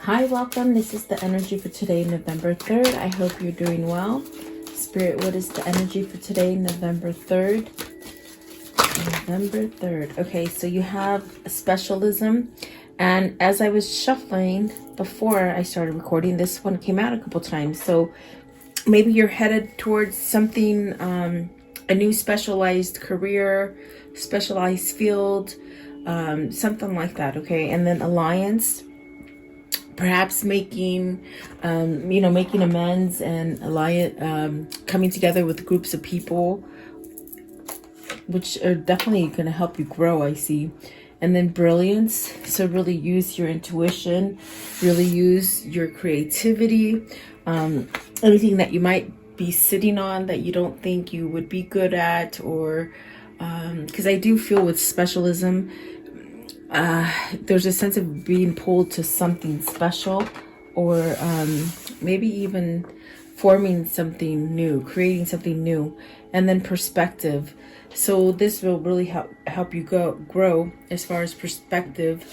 Hi, welcome. This is the energy for today, November 3rd. I hope you're doing well. Spirit, what is the energy for today, November 3rd? November 3rd. Okay, so you have a specialism. And as I was shuffling before I started recording, this one came out a couple times. So maybe you're headed towards something, a new specialized career, specialized field, something like that. Okay, and then alliance. Perhaps making, making amends and alliance, coming together with groups of people, which are definitely going to help you grow, I see. And then brilliance. So really use your intuition, really use your creativity, anything that you might be sitting on that you don't think you would be good at, or because I do feel with specialism, there's a sense of being pulled to something special, or maybe even forming something new, creating something new. And then perspective. So this will really help you grow as far as perspective,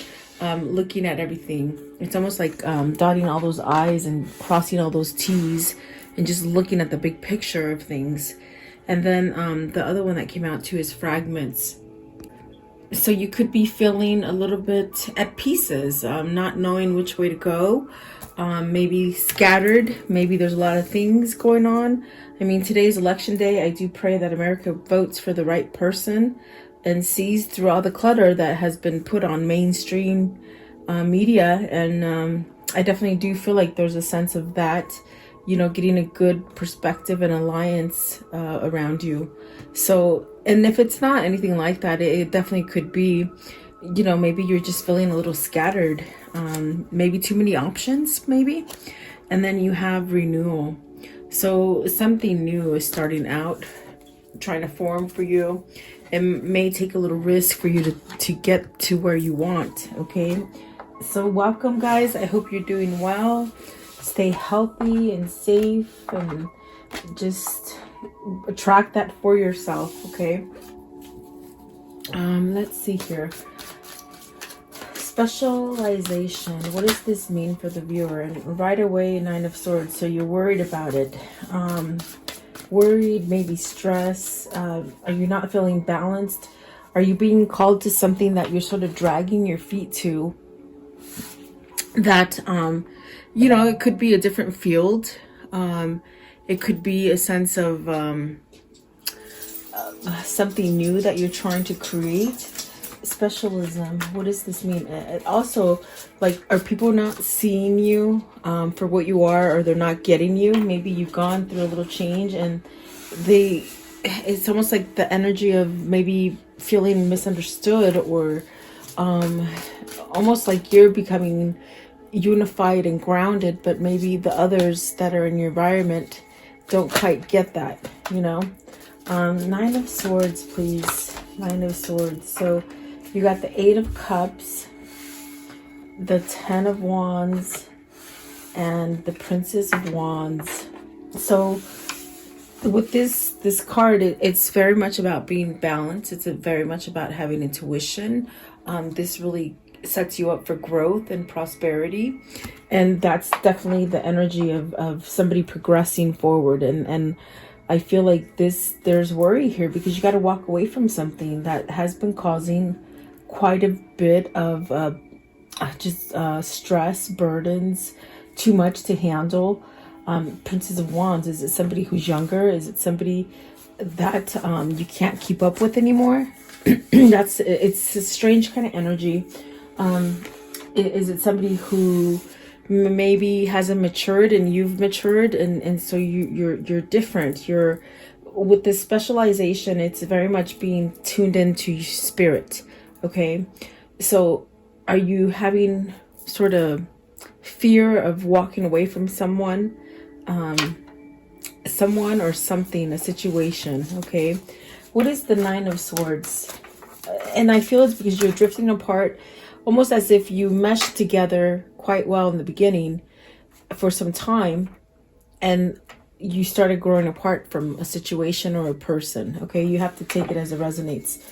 looking at everything. It's almost like dotting all those I's and crossing all those T's and just looking at the big picture of things. And then the other one that came out too is fragments. So you could be feeling a little bit at pieces, not knowing which way to go, maybe scattered. Maybe there's a lot of things going on. I mean, today's election day. I do pray that America votes for the right person and sees through all the clutter that has been put on mainstream media. And I definitely do feel like there's a sense of that, getting a good perspective and alliance around you. So, and if it's not anything like that, it definitely could be, maybe you're just feeling a little scattered, maybe too many options, maybe. And then you have renewal. So something new is starting out, trying to form for you. It may take a little risk for you to get to where you want. Okay. So welcome, guys. I hope you're doing well. Stay healthy and safe, and just attract that for yourself. Okay. Let's see here. Specialization. What does this mean for the viewer? And right away, Nine of Swords. So you're worried about it. Worried, maybe stress. Are you not feeling balanced? Are you being called to something that you're sort of dragging your feet to? That, it could be a different field. It could be a sense of something new that you're trying to create. Specialism. What does this mean? Also, like, are people not seeing you for what you are, or they're not getting you? Maybe you've gone through a little change, and it's almost like the energy of maybe feeling misunderstood, or almost like you're becoming unified and grounded, but maybe the others that are in your environment don't quite get that, Nine of Swords, please. Nine of Swords. So you got the Eight of Cups, the Ten of Wands, and the Princess of Wands. So with this card, it's very much about being balanced. It's very much about having intuition. This really sets you up for growth and prosperity. And that's definitely the energy of somebody progressing forward. And I feel like there's worry here, because you got to walk away from something that has been causing quite a bit of stress, burdens, too much to handle. Princess of Wands, is it somebody who's younger? Is it somebody that you can't keep up with anymore? It's a strange kind of energy. Is it somebody who maybe hasn't matured and you've matured, and so you're different? You're with this specialization, it's very much being tuned into your spirit. Okay, so are you having sort of fear of walking away from someone or something, a situation? Okay, what is the Nine of Swords? And I feel it's because you're drifting apart, almost as if you meshed together quite well in the beginning for some time, and you started growing apart from a situation or a person. Okay, you have to take it as it resonates.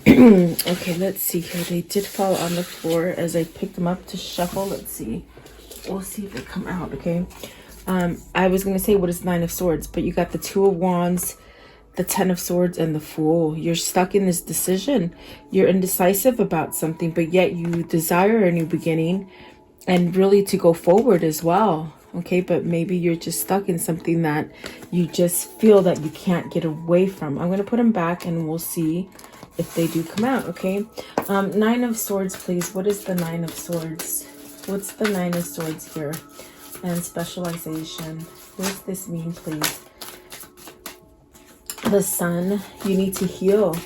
Okay, let's see here. They did fall on the floor as I picked them up to shuffle. Let's see. We'll see if they come out, okay? I was going to say what is Nine of Swords, but you got the Two of Wands, the Ten of Swords, and the Fool. You're stuck in this decision. You're indecisive about something, but yet you desire a new beginning and really to go forward as well. Okay, but maybe you're just stuck in something that you just feel that you can't get away from. I'm going to put them back and we'll see if they do come out, okay? Nine of Swords, please. What is the Nine of Swords? What's the Nine of Swords here? And specialization. What does this mean, please? The Sun. You need to heal.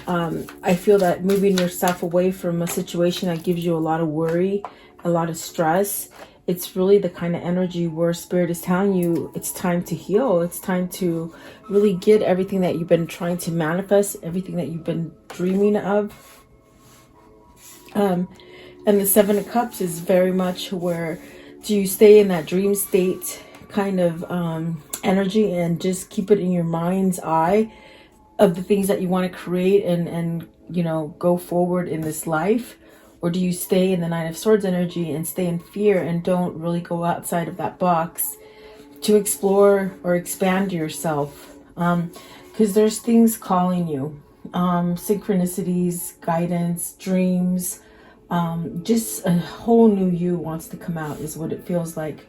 I feel that moving yourself away from a situation that gives you a lot of worry, a lot of stress, it's really the kind of energy where Spirit is telling you it's time to heal. It's time to really get everything that you've been trying to manifest, everything that you've been dreaming of. And the Seven of Cups is very much where do you stay in that dream state kind of energy and just keep it in your mind's eye of the things that you want to create and you know, go forward in this life? Or do you stay in the Nine of Swords energy and stay in fear and don't really go outside of that box to explore or expand yourself? Because there's things calling you. Synchronicities, guidance, dreams. Just a whole new you wants to come out is what it feels like.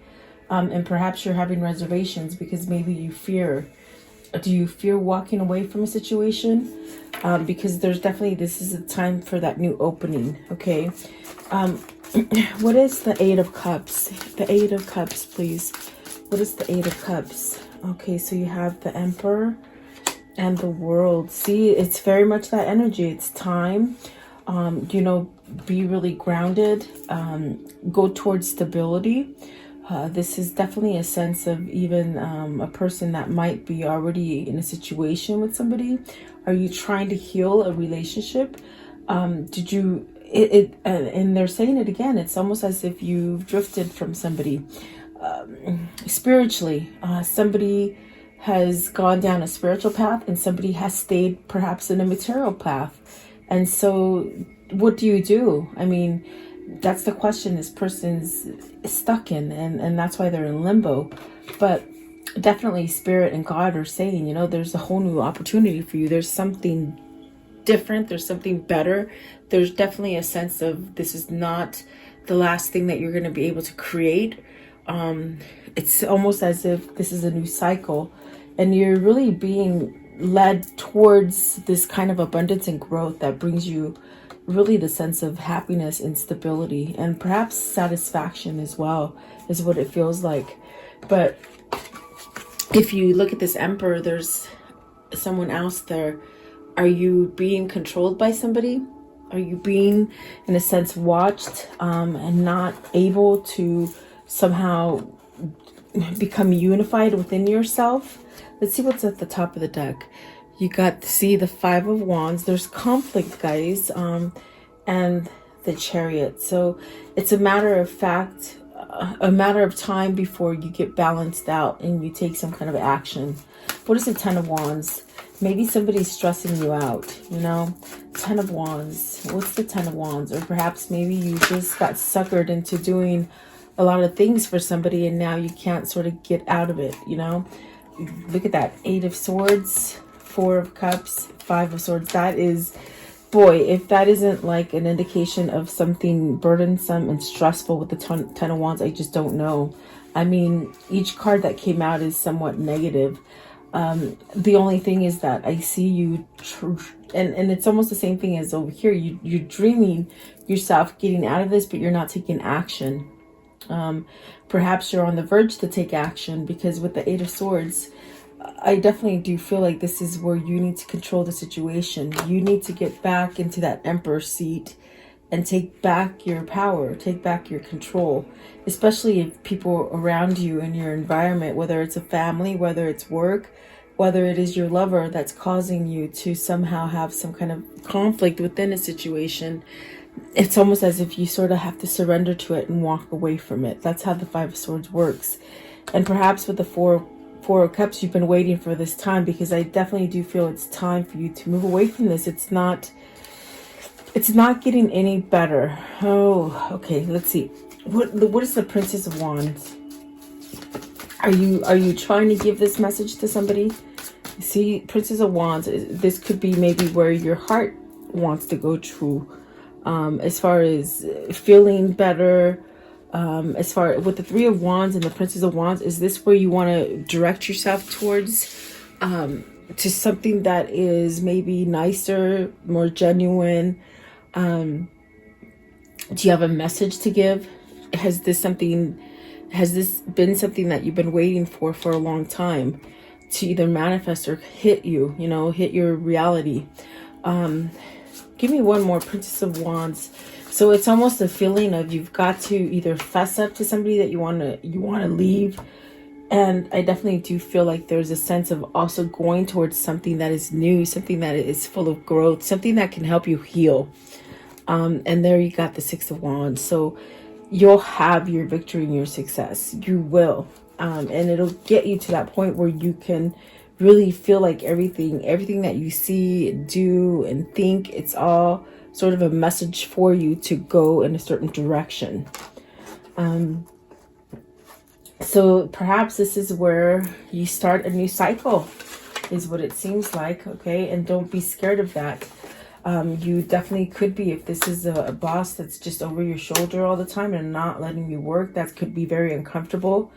And perhaps you're having reservations because maybe you fear. Do you fear walking away from a situation? Because there's definitely, this is a time for that new opening, okay? What is the Eight of Cups? The Eight of Cups, please. What is the Eight of Cups? Okay, so you have the Emperor and the World. See, it's very much that energy. It's time. You know, be really grounded. Go towards stability. This is definitely a sense of even a person that might be already in a situation with somebody. Are you trying to heal a relationship? Did you, and they're saying it again, it's almost as if you've drifted from somebody spiritually. Somebody has gone down a spiritual path and somebody has stayed perhaps in a material path. And so what do you do? I mean, that's the question this person's stuck in, and that's why they're in limbo. But definitely Spirit and God are saying, you know, there's a whole new opportunity for you. There's something different. There's something better. There's definitely a sense of this is not the last thing that you're going to be able to create. It's almost as if this is a new cycle and you're really being led towards this kind of abundance and growth that brings you really the sense of happiness and stability and perhaps satisfaction as well is what it feels like. But if you look at this Emperor, there's someone else there. Are you being controlled by somebody? Are you being, in a sense, watched and not able to somehow become unified within yourself? Let's see what's at the top of the deck. You got to see the Five of Wands. There's conflict, guys, and the Chariot. So it's a matter of fact, a matter of time before you get balanced out and you take some kind of action. What is the Ten of Wands? Maybe somebody's stressing you out, you know? Ten of Wands. What's the Ten of Wands? Or perhaps maybe you just got suckered into doing a lot of things for somebody and now you can't sort of get out of it, you know? Look at that. Eight of Swords, Four of Cups, Five of Swords. That is, boy, if that isn't like an indication of something burdensome and stressful with the Ten of Wands, I just don't know. I mean, each card that came out is somewhat negative. The only thing is that I see you, and it's almost the same thing as over here. You're dreaming yourself getting out of this, but you're not taking action. Perhaps you're on the verge to take action, because with the Eight of Swords, I definitely do feel like this is where you need to control the situation. You need to get back into that Emperor seat and take back your power, take back your control, especially if people around you in your environment, whether it's a family, whether it's work, whether it is your lover that's causing you to somehow have some kind of conflict within a situation. It's almost as if you sort of have to surrender to it and walk away from it. That's how the Five of Swords works. And perhaps with the Four Four of Cups, you've been waiting for this time, because I definitely do feel it's time for you to move away from this. It's not getting any better. Oh, okay. Let's see. What is the Princess of Wands? Are you trying to give this message to somebody? See, Princess of Wands, this could be maybe where your heart wants to go true, as far as feeling better. As far with the Three of Wands and the Princess of Wands, is this where you want to direct yourself towards, to something that is maybe nicer, more genuine? Do you have a message to give? Has this been something that you've been waiting for a long time to either manifest or hit you, hit your reality? Give me one more, Princess of Wands. So it's almost a feeling of you've got to either fess up to somebody that you want to leave. And I definitely do feel like there's a sense of also going towards something that is new, something that is full of growth, something that can help you heal. And there you got the Six of Wands. So you'll have your victory and your success. You will. And it'll get you to that point where you can really feel like everything that you see, do, and think, it's all sort of a message for you to go in a certain direction. So perhaps this is where you start a new cycle, is what it seems like. Okay. And don't be scared of that. You definitely could be, if this is a boss that's just over your shoulder all the time and not letting you work, that could be very uncomfortable.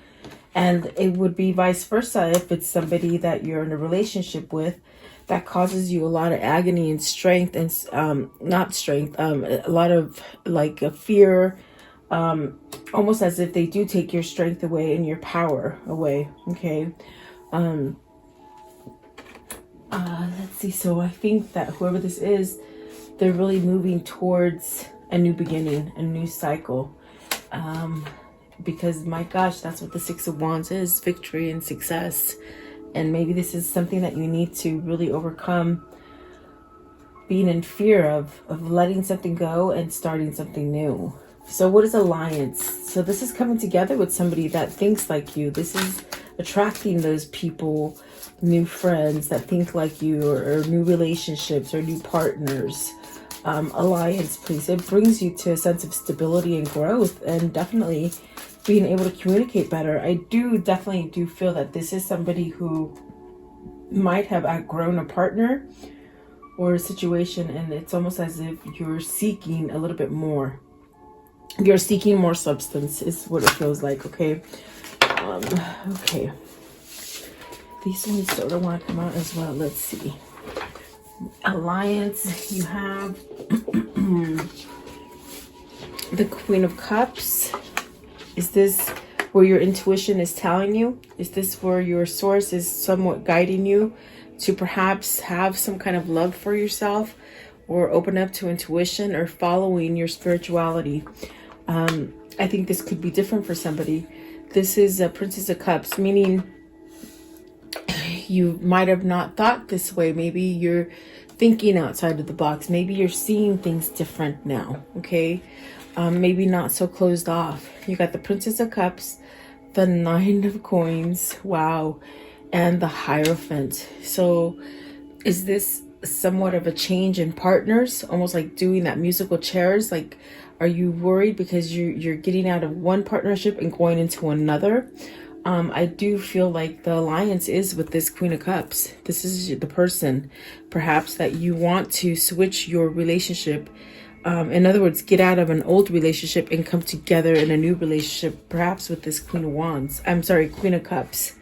And it would be vice versa if it's somebody that you're in a relationship with that causes you a lot of agony and strength, and a lot of like a fear, almost as if they do take your strength away and your power away. Okay. Let's see. So I think that whoever this is, they're really moving towards a new beginning, a new cycle. Because my gosh, that's what the Six of Wands is, victory and success. And maybe this is something that you need to really overcome, being in fear of letting something go and starting something new. So what is alliance? So this is coming together with somebody that thinks like you. This is attracting those people, new friends that think like you, or new relationships or new partners. Alliance, please. It brings you to a sense of stability and growth, and definitely being able to communicate better. I definitely do feel that this is somebody who might have outgrown a partner or a situation, and it's almost as if you're seeking a little bit more. You're seeking more substance is what it feels like. Okay. Okay. These ones sort of want to come out as well. Let's see. Alliance, you have the Queen of Cups. Is this where your intuition is telling you? Is this where your source is somewhat guiding you to perhaps have some kind of love for yourself, or open up to intuition, or following your spirituality? I think this could be different for somebody. This is a Princess of Cups, meaning you might have not thought this way. Maybe you're thinking outside of the box. Maybe you're seeing things different now. Okay. Maybe not so closed off. You got the Princess of Cups, the Nine of Coins, wow, and the Hierophant. So is this somewhat of a change in partners, almost like doing that musical chairs? Like, are you worried because you're getting out of one partnership and going into another? I do feel like the alliance is with this Queen of Cups. This is the person perhaps that you want to switch your relationship. In other words, get out of an old relationship and come together in a new relationship, perhaps with this Queen of Wands. I'm sorry, Queen of Cups.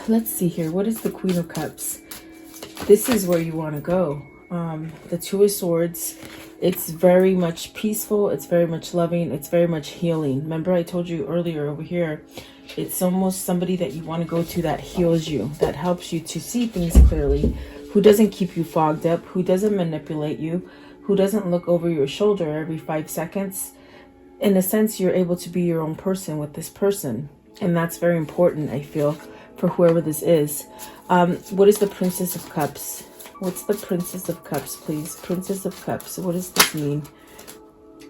Let's see here. What is the Queen of Cups? This is where you want to go. The Two of Swords. It's very much peaceful. It's very much loving. It's very much healing. Remember, I told you earlier over here, it's almost somebody that you want to go to that heals you, that helps you to see things clearly, who doesn't keep you fogged up, who doesn't manipulate you, who doesn't look over your shoulder every 5 seconds. In a sense, you're able to be your own person with this person. And that's very important, I feel, for whoever this is. What is the Princess of Cups? What's the Princess of Cups, please? Princess of Cups. What does this mean?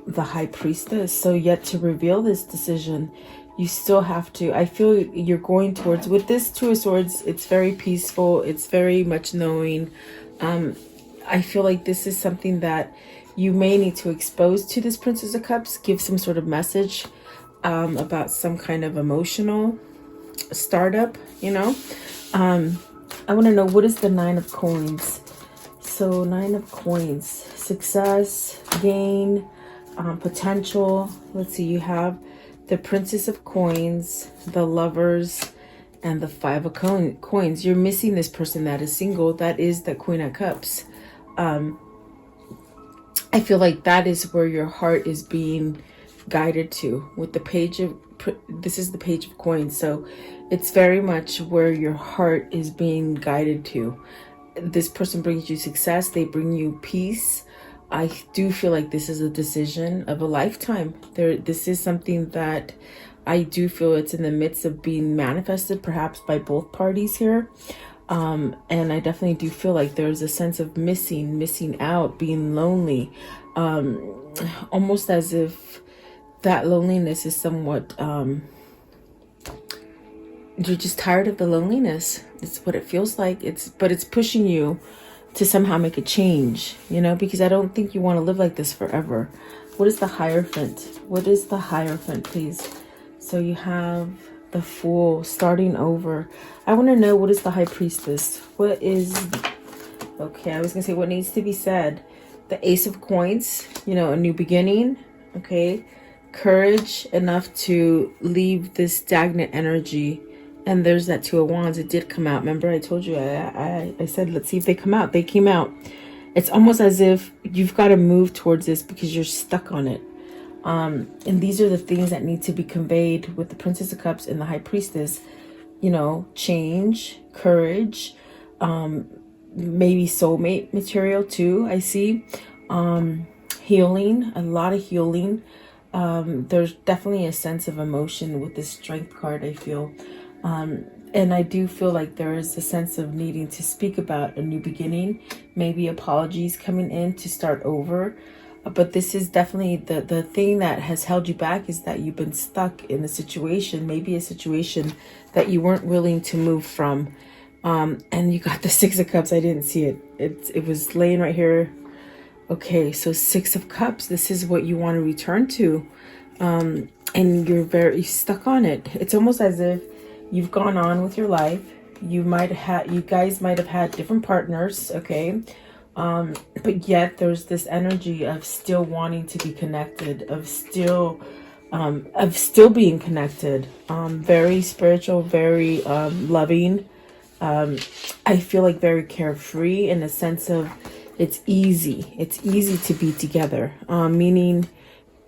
The High Priestess. So yet to reveal this decision, you still have to, I feel you're going towards, with this Two of Swords, it's very peaceful, it's very much knowing. I feel like this is something that you may need to expose to this Princess of Cups, give some sort of message about some kind of emotional startup, you know. I want to know, what is the Nine of Coins? So Nine of Coins, success, gain, potential. Let's see, you have the Princess of Coins, the Lovers, and the Five of Coins. You're missing this person that is single. That is the Queen of Cups. I feel like that is where your heart is being guided to with the Page of, this is the Page of Coins. So it's very much where your heart is being guided to. This person brings you success. They bring you peace. I do feel like this is a decision of a lifetime. This is something that I do feel it's in the midst of being manifested, perhaps by both parties here. And I definitely do feel like there's a sense of missing out, being lonely, almost as if that loneliness is somewhat, you're just tired of the loneliness. It's what it feels like. But it's pushing you to somehow make a change, you know, because I don't think you want to live like this forever. What is the Hierophant? What is the Hierophant, please? So you have the Fool, starting over. I want to know, what is the High Priestess? What is, okay, I was gonna say what needs to be said. The Ace of Coins, you know, a new beginning. Okay, courage enough to leave this stagnant energy. And there's that Two of Wands. It did come out. Remember, I told you, I said, let's see if they come out. They came out. It's almost as if you've got to move towards this because you're stuck on it. And these are the things that need to be conveyed with the Princess of Cups and the High Priestess. You know, change, courage, maybe soulmate material too, I see. Healing, a lot of healing. There's definitely a sense of emotion with this Strength card, I feel. And I do feel like there is a sense of needing to speak about a new beginning, maybe apologies coming in to start over. But this is definitely the thing that has held you back, is that you've been stuck in a situation, maybe a situation that you weren't willing to move from. And you got the Six of Cups. I didn't see it. It was laying right here. Okay, so Six of Cups, this is what you want to return to. And you're very stuck on it. It's almost as if you've gone on with your life. You guys might have had different partners, okay? But yet there's this energy of still wanting to be connected, of still being connected. Very spiritual, very loving. I feel like very carefree, in a sense of it's easy. It's easy to be together, meaning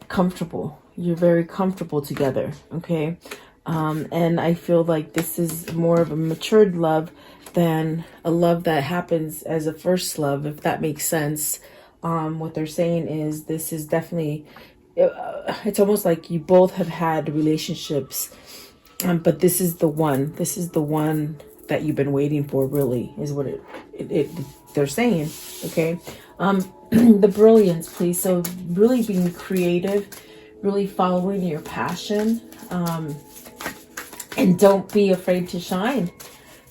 comfortable. You're very comfortable together, okay? And I feel like this is more of a matured love than a love that happens as a first love, if that makes sense. What they're saying is this is definitely, it's almost like you both have had relationships, but this is the one. This is the one that you've been waiting for, really, is what they're saying, okay? The Brilliance, please. So really being creative, really following your passion, and don't be afraid to shine.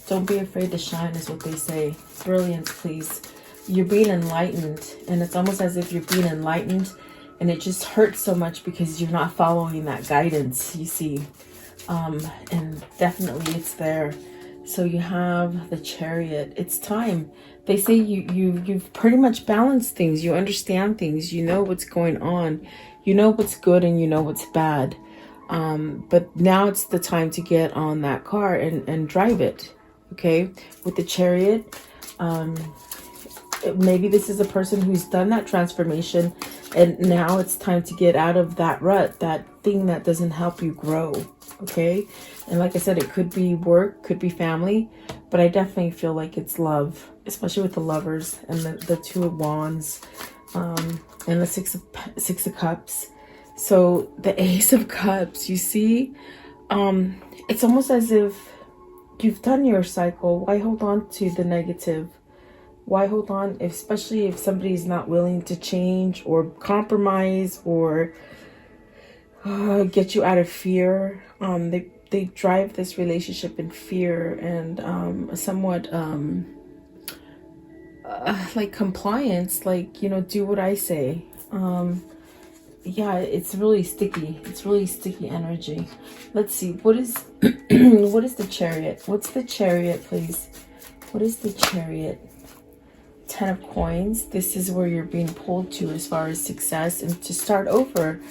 Don't be afraid to shine is what they say. Brilliance, please. You're being enlightened, and it's almost as if you're being enlightened, and it just hurts so much because you're not following that guidance, you see. And definitely it's there. So you have the Chariot. It's time. They say you've pretty much balanced things. You understand things. You know what's going on. You know what's good and you know what's bad. But now it's the time to get on that car and drive it. Okay, with the Chariot, maybe this is a person who's done that transformation, and now it's time to get out of that rut, that thing that doesn't help you grow. Okay, and like I said, it could be work, could be family, but I definitely feel like it's love, especially with the Lovers and the Two of Wands, and the Six of Cups. So the Ace of Cups, you see, it's almost as if you've done your cycle. Why hold on to the negative? Why hold on, especially if somebody's not willing to change or compromise, or get you out of fear. They drive this relationship in fear and somewhat like compliance, like, you know, do what I say. Yeah, it's really sticky. It's really sticky energy. Let's see, what is what is the Chariot? What's the Chariot, please? What is the Chariot? 10 of Coins. This is where you're being pulled to as far as success and to start over.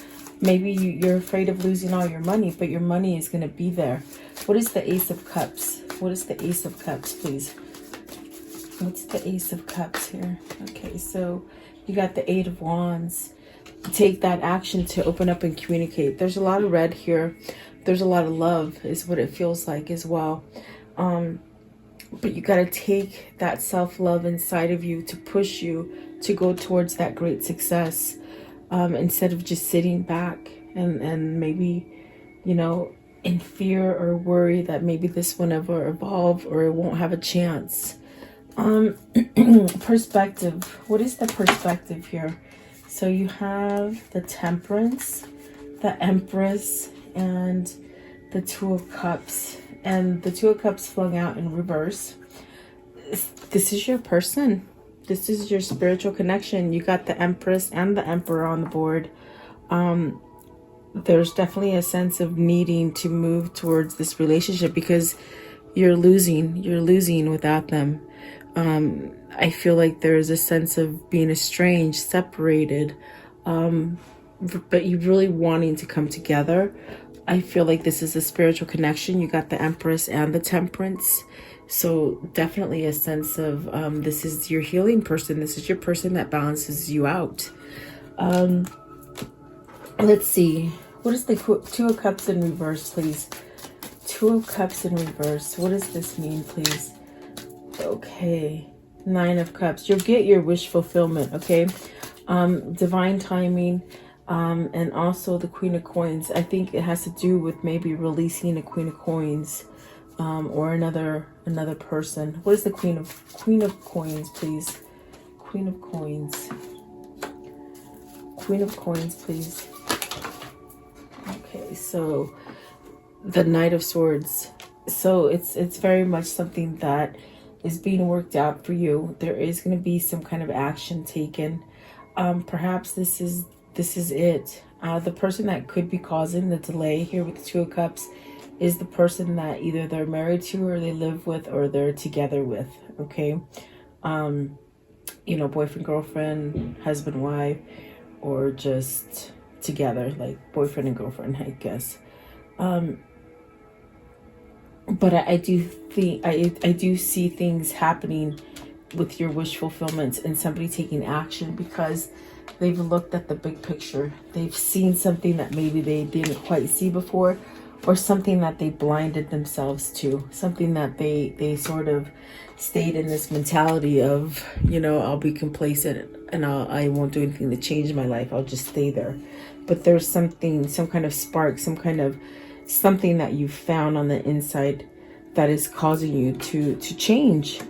Maybe you're afraid of losing all your money, but your money is going to be there. What is the Ace of Cups? What is the Ace of Cups, please? What's the Ace of Cups here? Okay, so you got the Eight of Wands. Take that action to open up and communicate. There's a lot of red here. There's a lot of love is what it feels like as well. But you got to take that self-love inside of you to push you to go towards that great success, instead of just sitting back and maybe, you know, in fear or worry that maybe this will never evolve or it won't have a chance. Perspective. What is the perspective here? So you have the Temperance, the Empress, and the Two of Cups. And the Two of Cups flung out in reverse. This is your person. This is your spiritual connection. You got the Empress and the Emperor on the board. There's definitely a sense of needing to move towards this relationship because you're losing without them. I feel like there's a sense of being estranged, separated, but you really wanting to come together. I feel like this is a spiritual connection. You got the Empress and the Temperance. So definitely a sense of this is your healing person. This is your person that balances you out. Let's see. What is the Two of Cups in reverse, please? Two of Cups in reverse. What does this mean, please? Okay. Nine of Cups. You'll get your wish fulfillment, okay? Divine timing. And also the Queen of Coins. I think it has to do with maybe releasing a Queen of Coins, or another person. What is the Queen of Coins, please? Queen of Coins. Queen of Coins, please. Okay, so the Knight of Swords. So it's very much something that is being worked out for you. There is going to be some kind of action taken. Perhaps this is it. The person that could be causing the delay here with the Two of Cups is the person that either they're married to or they live with or they're together with, okay? You know, boyfriend, girlfriend, husband, wife, or just together, like boyfriend and girlfriend, I guess. But I do think, I do see things happening with your wish fulfillments and somebody taking action because they've looked at the big picture. They've seen something that maybe they didn't quite see before, or something that they blinded themselves to, something that they sort of stayed in this mentality of, you know, I'll be complacent and I won't do anything to change my life. I'll just stay there. But there's something, some kind of spark, some kind of something that you found on the inside that is causing you to change.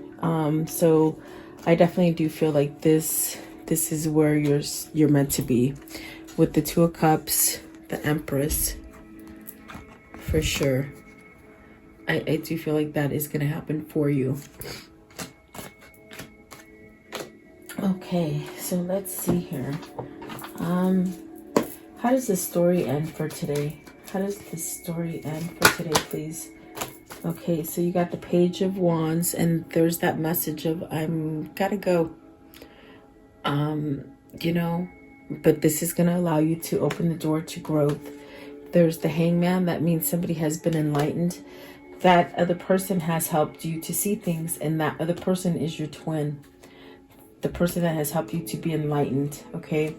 So I definitely do feel like this is where you're meant to be with the Two of Cups, the Empress, for sure. I do feel like that is going to happen for you. Okay, so let's see here. How does the story end for today? How does the story end for today, please? Okay, so you got the Page of Wands, and there's that message of I'm gotta go. You know, but this is going to allow you to open the door to growth. There's the Hangman. That means somebody has been enlightened. That other person has helped you to see things, and that other person is your twin. The person that has helped you to be enlightened, okay?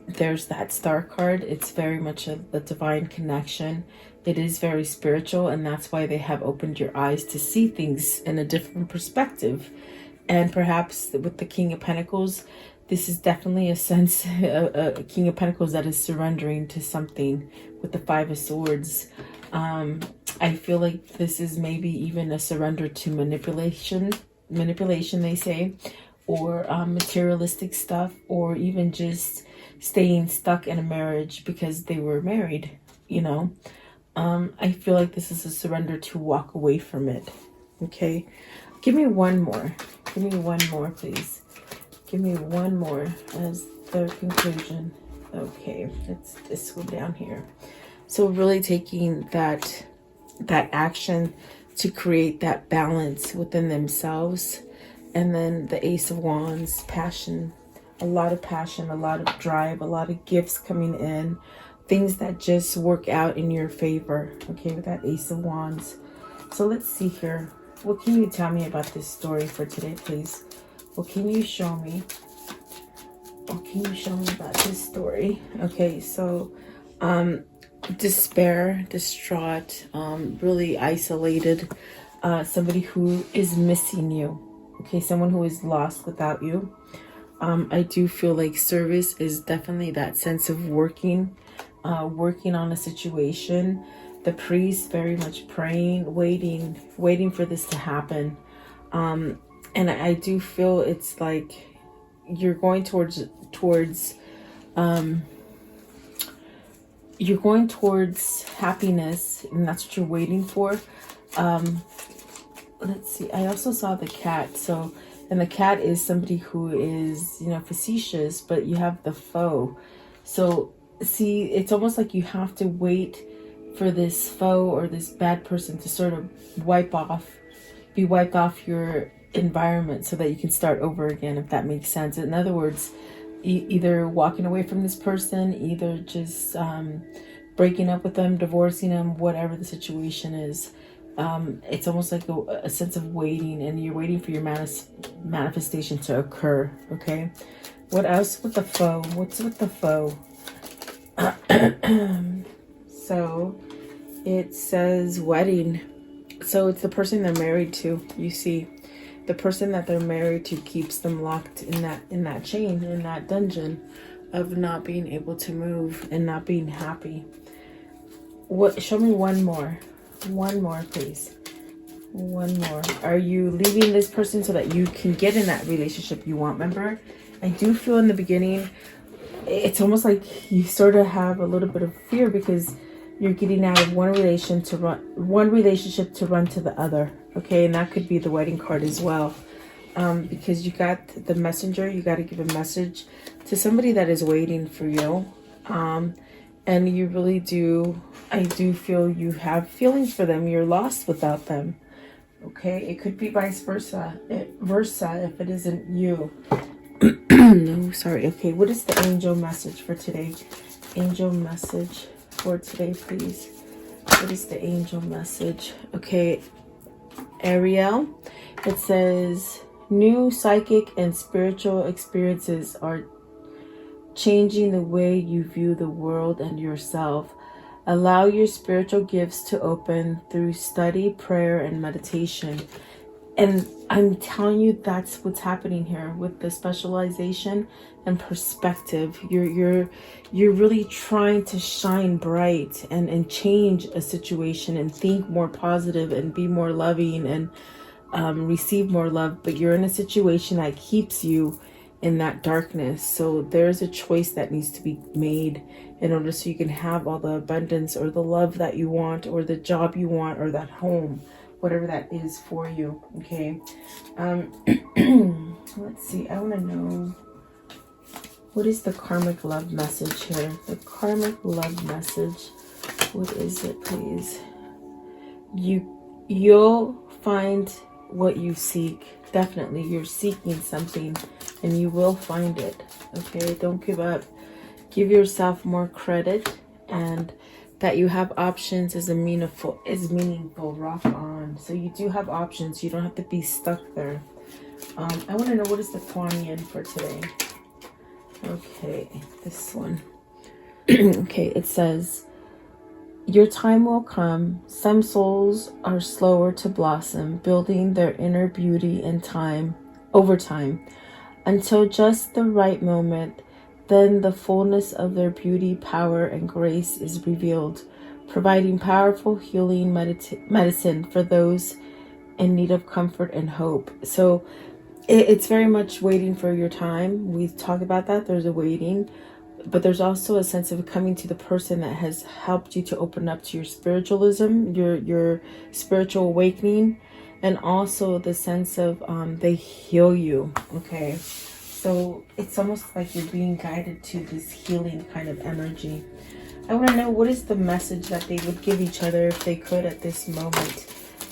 There's that Star card. It's very much a divine connection. It is very spiritual, and that's why they have opened your eyes to see things in a different perspective. And perhaps with the King of Pentacles, this is definitely a sense, a King of Pentacles that is surrendering to something with the Five of Swords. I feel like this is maybe even a surrender to manipulation, they say, or materialistic stuff, or even just staying stuck in a marriage because they were married, you know. I feel like this is a surrender to walk away from it. Okay. Give me one more. Give me one more, please. Give me one more as the conclusion. Okay, it's this one down here. So really taking that action to create that balance within themselves. And then the Ace of Wands, passion, a lot of passion, a lot of drive, a lot of gifts coming in, things that just work out in your favor. Okay, with that Ace of Wands. So let's see here. What can you tell me about this story for today, please? What can you show me? What can you show me about this story? Okay, so despair, distraught, really isolated, somebody who is missing you. Okay, someone who is lost without you. I do feel like service is definitely that sense of working on a situation. The priest very much praying, waiting for this to happen. And I do feel it's like you're going towards you're going towards happiness, and that's what you're waiting for. Let's see. I also saw the cat. So, and the cat is somebody who is, you know, facetious, but you have the foe. So, see, it's almost like you have to wait for this foe or this bad person to sort of be wiped off your environment so that you can start over again, if that makes sense. In other words, either walking away from this person, either just breaking up with them, divorcing them, whatever the situation is. It's almost like a sense of waiting, and you're waiting for your manifestation to occur. Okay, what else with the foe? What's with the foe? So it says wedding. So it's the person they're married to. You see, the person that they're married to keeps them locked in that chain, in that dungeon of not being able to move and not being happy. What? Show me one more. One more, please. One more. Are you leaving this person so that you can get in that relationship you want? Remember, I do feel in the beginning, it's almost like you sort of have a little bit of fear because you're getting out of one relationship to run to the other. Okay, and that could be the wedding card as well. Because you got the messenger, you got to give a message to somebody that is waiting for you. And you really do, I do feel you have feelings for them. You're lost without them. Okay, it could be vice versa. If it isn't you. No, sorry. Okay, what is the angel message for today? Angel message for today, please. What is the angel message? Okay, Ariel. It says, new psychic and spiritual experiences are changing the way you view the world and yourself. Allow your spiritual gifts to open through study, prayer, and meditation. And I'm telling you, that's what's happening here with the specialization and perspective. You're really trying to shine bright and change a situation and think more positive and be more loving and receive more love. But you're in a situation that keeps you in that darkness. So there's a choice that needs to be made in order so you can have all the abundance or the love that you want or the job you want or that home, whatever that is for you. Okay. Let's see. I want to know, what is the karmic love message here? The karmic love message. What is it, please? You'll find what you seek. Definitely, you're seeking something and you will find it. Okay, don't give up. Give yourself more credit, and that you have options is meaningful. Rock on. So you do have options. You don't have to be stuck there. I want to know, what is the Kuan Yin for today? Okay, this one. Okay, it says, your time will come. Some souls are slower to blossom, building their inner beauty in time, over time, until just the right moment. Then the fullness of their beauty, power, and grace is revealed, providing powerful healing medicine for those in need of comfort and hope. So it's very much waiting for your time. We talk about that. There's a waiting. but there's also a sense of coming to the person that has helped you to open up to your spiritualism, your spiritual awakening, and also the sense of they heal you. Okay, so it's almost like you're being guided to this healing kind of energy. I want to know, what is the message that they would give each other if they could at this moment?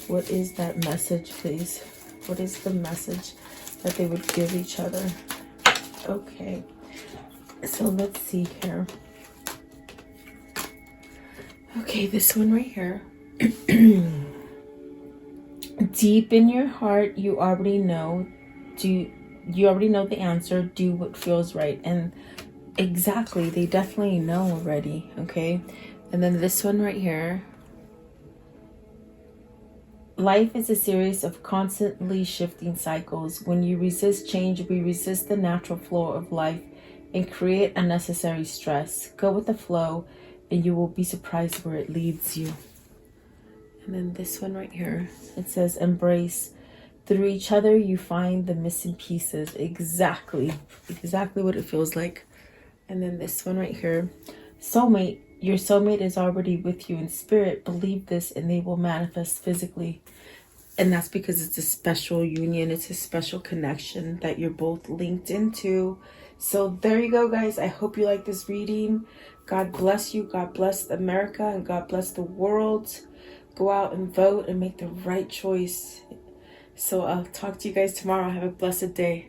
What is that message, please? What is the message that they would give each other? Okay, so let's see here. Okay, this one right here. Deep in your heart, you already know. You already know the answer. Do what feels right. And exactly, they definitely know already. Okay, and then this one right here. Life is a series of constantly shifting cycles. When you resist change, we resist the natural flow of life and create unnecessary stress. Go with the flow and you will be surprised where it leads you. And then this one right here, it says embrace. Through each other you find the missing pieces. Exactly what it feels like. And then this one right here, soulmate. Your soulmate is already with you in spirit. Believe this and they will manifest physically. And that's because it's a special union. It's a special connection that you're both linked into. So there you go, guys. I hope you like this reading. God bless you. God bless America and God bless the world. Go out and vote and make the right choice. So I'll talk to you guys tomorrow. Have a blessed day.